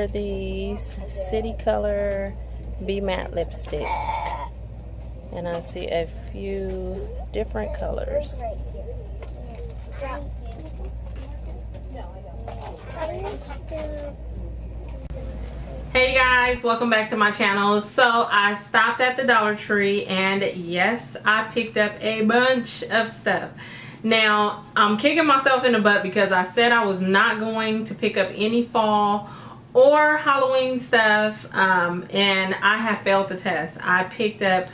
are these City Color Be Matte lipstick, and I see a few different colors. Hey guys, welcome back to my channel. So I stopped at the Dollar Tree, and yes, I picked up a bunch of stuff. Now I'm kicking myself in the butt because I said I was not going to pick up any fall or Halloween stuff, and I have failed the test. I picked up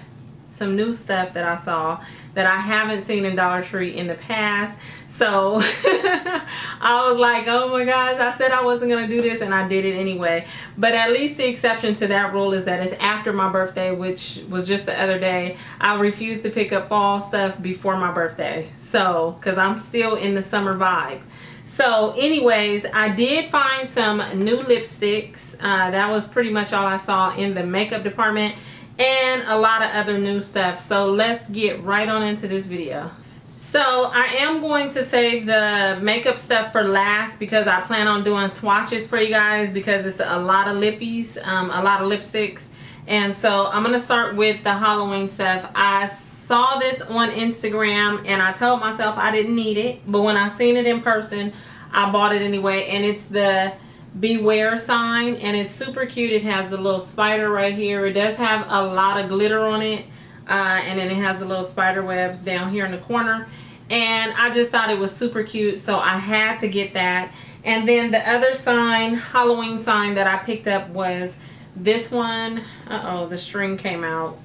some new stuff that I saw that I haven't seen in Dollar Tree in the past. So I was like, oh my gosh, I said I wasn't gonna do this and I did it anyway. But at least the exception to that rule is that it's after my birthday, which was just the other day. I refused to pick up fall stuff before my birthday, so because I'm still in the summer vibe. So anyways, I did find some new lipsticks. That was pretty much all I saw in the makeup department, and a lot of other new stuff. So let's get right on into this video. So I am going to save the makeup stuff for last because I plan on doing swatches for you guys, because it's a lot of lippies, a lot of lipsticks. And so I'm going to start with the Halloween stuff. I saw this on Instagram and I told myself I didn't need it, but when I seen it in person, I bought it anyway. And it's the Beware sign, and it's super cute. It has the little spider right here. It does have a lot of glitter on it. And then it has the little spider webs down here in the corner, and I just thought it was super cute, so I had to get that. And then the other sign, Halloween sign, that I picked up was this one. The string came out,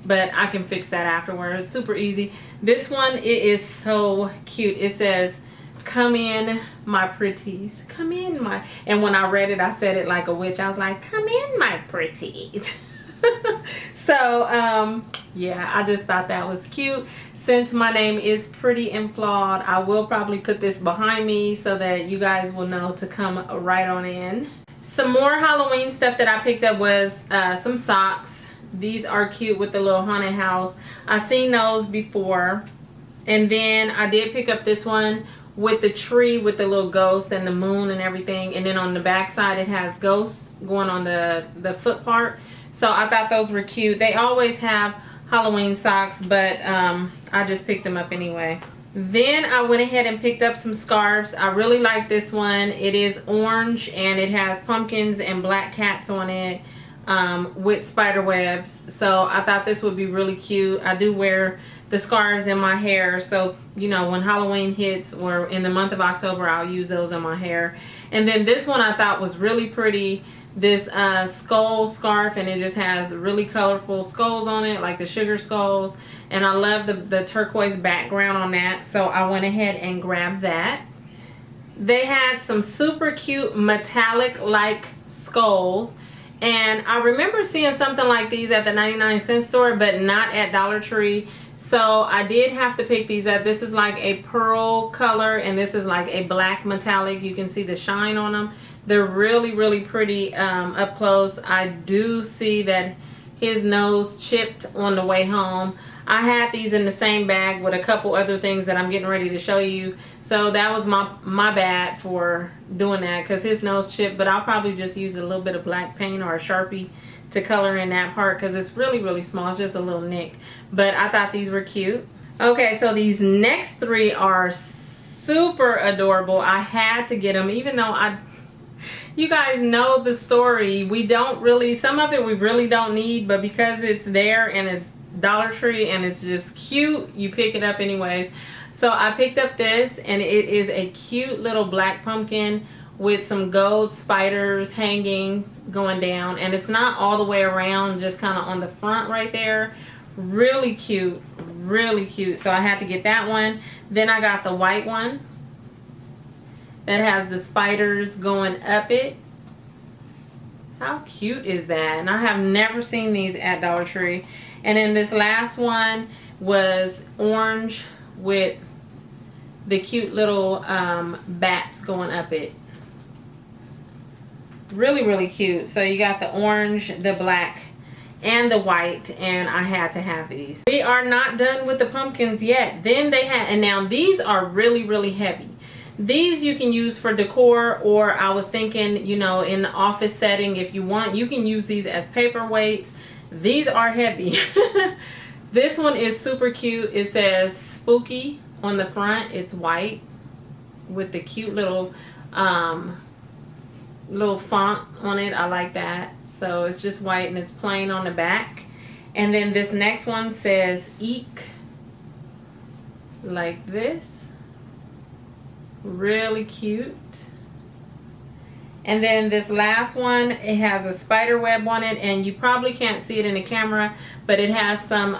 but I can fix that afterwards. Super easy. This one, it is so cute. It says, "Come in, my pretties. Come in, my..." And when I read it, I said it like a witch. I was like, "Come in, my pretties." So yeah, I just thought that was cute. Since my name is Pretty and Flawed, I will probably put this behind me so that you guys will know to come right on in. Some more Halloween stuff that I picked up was some socks. These are cute with the little haunted house. I've seen those before. And then I did pick up this one with the tree with the little ghost and the moon and everything. And then on the back side it has ghosts going on the foot part. So I thought those were cute. They always have Halloween socks, but I just picked them up anyway. Then I went ahead and picked up some scarves. I really like this one. It is orange and it has pumpkins and black cats on it, with spider webs. So I thought this would be really cute. I do wear the scarves in my hair, so you know, when Halloween hits or in the month of October, I'll use those in my hair. And then this one I thought was really pretty. This skull scarf, and it just has really colorful skulls on it, like the sugar skulls, and I love the turquoise background on that, so I went ahead and grabbed that. They had some super cute metallic like skulls, and I remember seeing something like these at the 99-cent store, but not at Dollar Tree. So I did have to pick these up. This is like a pearl color, and this is like a black metallic. You can see the shine on them. They're really, really pretty up close. I do see that his nose chipped on the way home. I had these in the same bag with a couple other things that I'm getting ready to show you. So that was my bad for doing that, because his nose chipped. But I'll probably just use a little bit of black paint or a Sharpie to color in that part, because it's really, really small. It's just a little nick. But I thought these were cute. Okay, so these next three are super adorable. I had to get them, even though you guys know the story. We don't really, some of it we really don't need, but because it's there and it's Dollar Tree and it's just cute, you pick it up anyways. So I picked up this, and it is a cute little black pumpkin with some gold spiders hanging going down, and it's not all the way around, just kind of on the front right there. Really cute, really cute. So I had to get that one. Then I got the white one that has the spiders going up it. How cute is that? And I have never seen these at Dollar Tree. And then this last one was orange with the cute little bats going up it. Really, really cute. So you got the orange, the black, and the white, and I had to have these. We are not done with the pumpkins yet. Then they had, and now these are really, really heavy. These you can use for decor, or I was thinking, you know, in the office setting, if you want, you can use these as paperweights. These are heavy. This one is super cute. It says spooky on the front. It's white with the cute little font on it. I like that. So it's just white and it's plain on the back. And then this next one says Eek, like this. Really cute. And then this last one, it has a spider web on it, and you probably can't see it in the camera, but it has some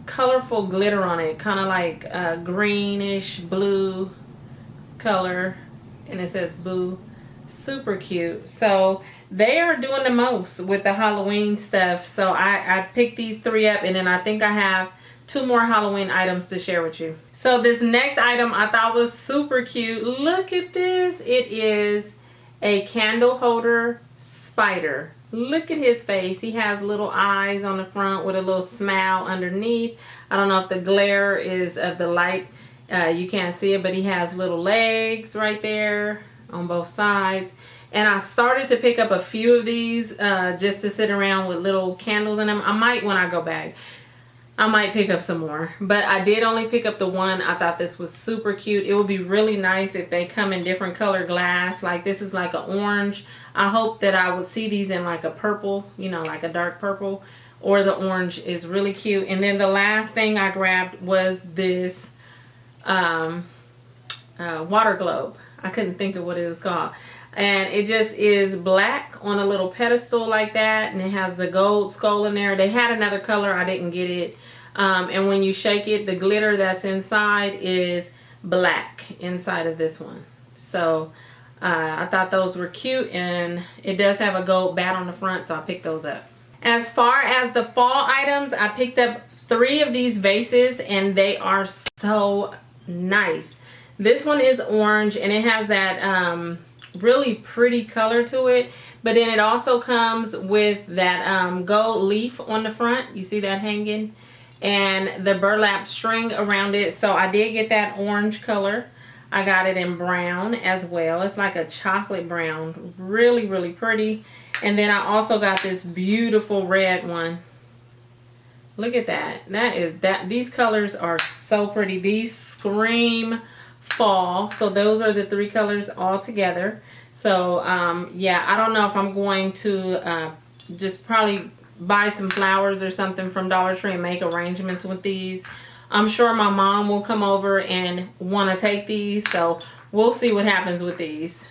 colorful glitter on it, kind of like greenish blue color, and it says boo. Super cute. So they are doing the most with the Halloween stuff. So I picked these 3 up, and then I think I have 2 more Halloween items to share with you. So this next item I thought was super cute. Look at this. It is a candle holder spider. Look at his face. He has little eyes on the front with a little smile underneath. I don't know if the glare is of the light. You can't see it, but he has little legs right there on both sides. And I started to pick up a few of these just to sit around with little candles in them. I might, when I go back, I might pick up some more, but I did only pick up the one. I thought this was super cute. It would be really nice if they come in different color glass. Like this is like an orange. I hope that I would see these in like a purple, you know, like a dark purple, or the orange is really cute. And then the last thing I grabbed was this water globe. I couldn't think of what it was called. And it just is black on a little pedestal like that, and it has the gold skull in there. They had another color, I didn't get it. And when you shake it, the glitter that's inside is black inside of this one. So I thought those were cute, and it does have a gold bat on the front, so I picked those up. As far as the fall items, I picked up 3 of these vases, and they are so nice. This one is orange, and it has that really pretty color to it, but then it also comes with that gold leaf on the front. You see that hanging, and the burlap string around it. So I did get that orange color. I got it in brown as well. It's like a chocolate brown, really, really pretty. And then I also got this beautiful red one. Look at that. These colors are so pretty. These scream fall. So those are the 3 colors all together. So yeah, I don't know if I'm going to just probably buy some flowers or something from Dollar Tree and make arrangements with these. I'm sure my mom will come over and want to take these, so we'll see what happens with these.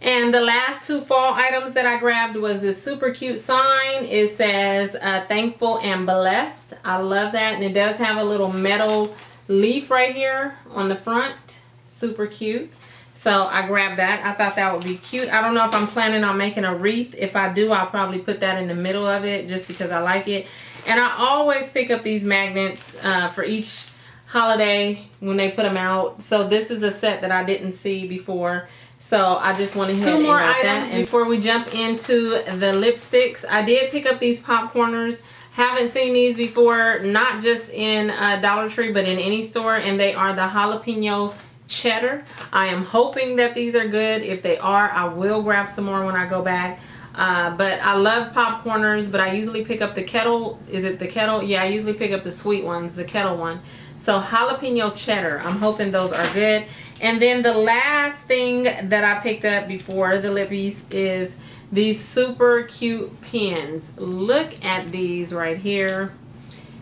And the last 2 fall items that I grabbed was this super cute sign. It says thankful and blessed. I love that, and it does have a little metal leaf right here on the front. Super cute. So I grabbed that. I thought that would be cute. I don't know if I'm planning on making a wreath. If I do, I'll probably put that in the middle of it just because I like it. And I always pick up these magnets for each holiday when they put them out. So this is a set that I didn't see before. So I just went ahead and got that. And before we jump into the lipsticks, I did pick up these popcorners. Haven't seen these before, not just in Dollar Tree, but in any store. And they are the jalapeno cheddar. I am hoping that these are good. If they are, I will grab some more when I go back. But I love popcorners, but I usually pick up the kettle. Is it the kettle? Yeah, I usually pick up the sweet ones, the kettle one. So jalapeno cheddar, I'm hoping those are good. And then the last thing that I picked up before the lippies is these super cute pins. Look at these right here.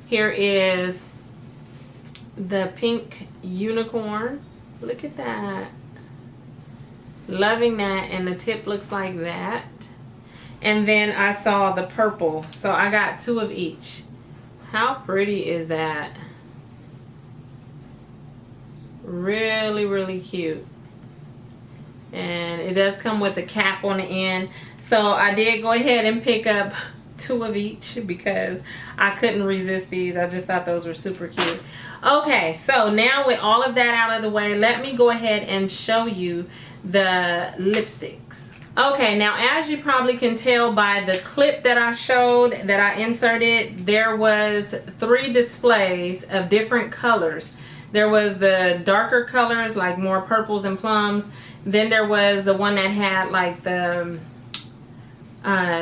Here is the pink unicorn. Look at that. Loving that. And the tip looks like that. And then I saw the purple. So I got 2 of each. How pretty is that? Really, really cute. And it does come with a cap on the end. So I did go ahead and pick up 2 of each because I couldn't resist these. I just thought those were super cute. Okay, so now with all of that out of the way, let me go ahead and show you the lipsticks. Okay, now as you probably can tell by the clip that I showed, that I inserted, there was 3 displays of different colors There was the darker colors, like more purples and plums. Then there was the one that had like the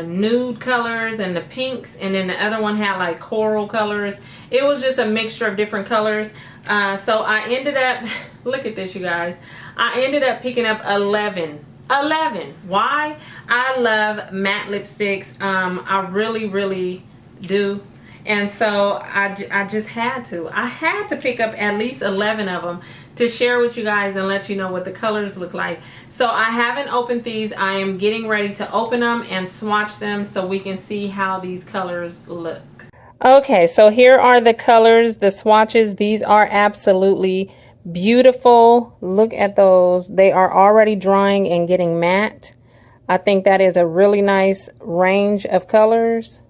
nude colors and the pinks, and then the other one had like coral colors. It was just a mixture of different colors. So I ended up, look at this, you guys. I ended up picking up 11. Why? I love matte lipsticks. I really do. And so I just had to. I had to pick up at least 11 of them to share with you guys and let you know what the colors look like. So I haven't opened these. I am getting ready to open them and swatch them so we can see how these colors look. Okay, so here are the colors, the swatches. These are absolutely beautiful. Look at those. They are already drying and getting matte. I think that is a really nice range of colors.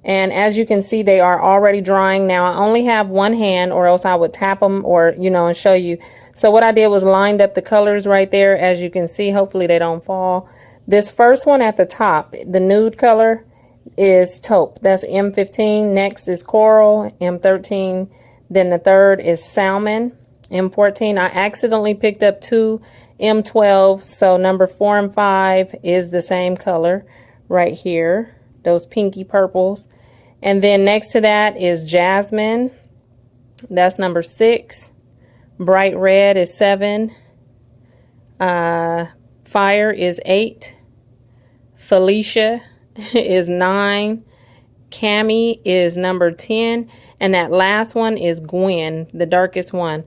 And as you can see, they are already drying. Now I only have one hand, or else I would tap them, or and show you. So what I did was lined up the colors right there. As you can see, hopefully they don't fall. This first one at the top, the nude color, is taupe. That's M15. Next is coral, M13. Then the third is salmon, M14. I accidentally picked up two M12s, so number 4 and 5 is the same color right here, those pinky purples. And then next to that is jasmine, that's number 6. Bright red is 7. Fire is 8. Felicia is 9. Cami is number 10. And that last one is Gwen, the darkest one.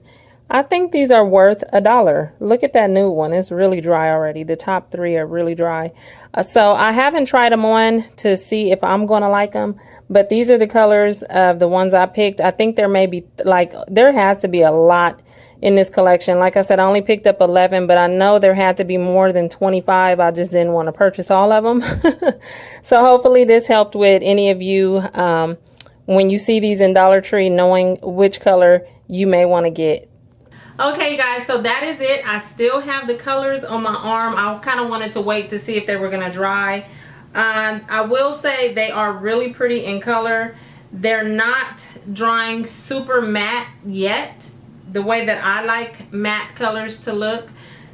I think these are worth $1. Look at that new one. It's really dry already. The top 3 are really dry. So I haven't tried them on to see if I'm going to like them. But these are the colors of the ones I picked. I think there may be, there has to be a lot in this collection. Like I said, I only picked up 11, but I know there had to be more than 25. I just didn't want to purchase all of them. So hopefully this helped with any of you when you see these in Dollar Tree, knowing which color you may want to get. Okay, you guys, so that is it. I still have the colors on my arm. I kind of wanted to wait to see if they were going to dry. I will say they are really pretty in color. They're not drying super matte yet, the way that I like matte colors to look.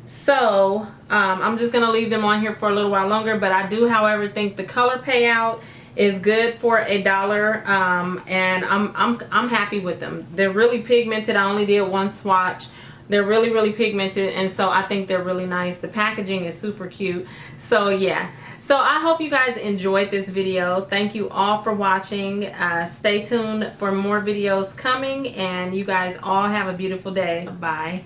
So I'm just going to leave them on here for a little while longer. But I do, however, think the color payout is good for $1, and I'm happy with them. They're really pigmented. I only did one swatch. They're really pigmented, and so I think they're really nice. The packaging is super cute. So yeah, so I hope you guys enjoyed this video. Thank you all for watching. Stay tuned for more videos coming, and you guys all have a beautiful day. Bye.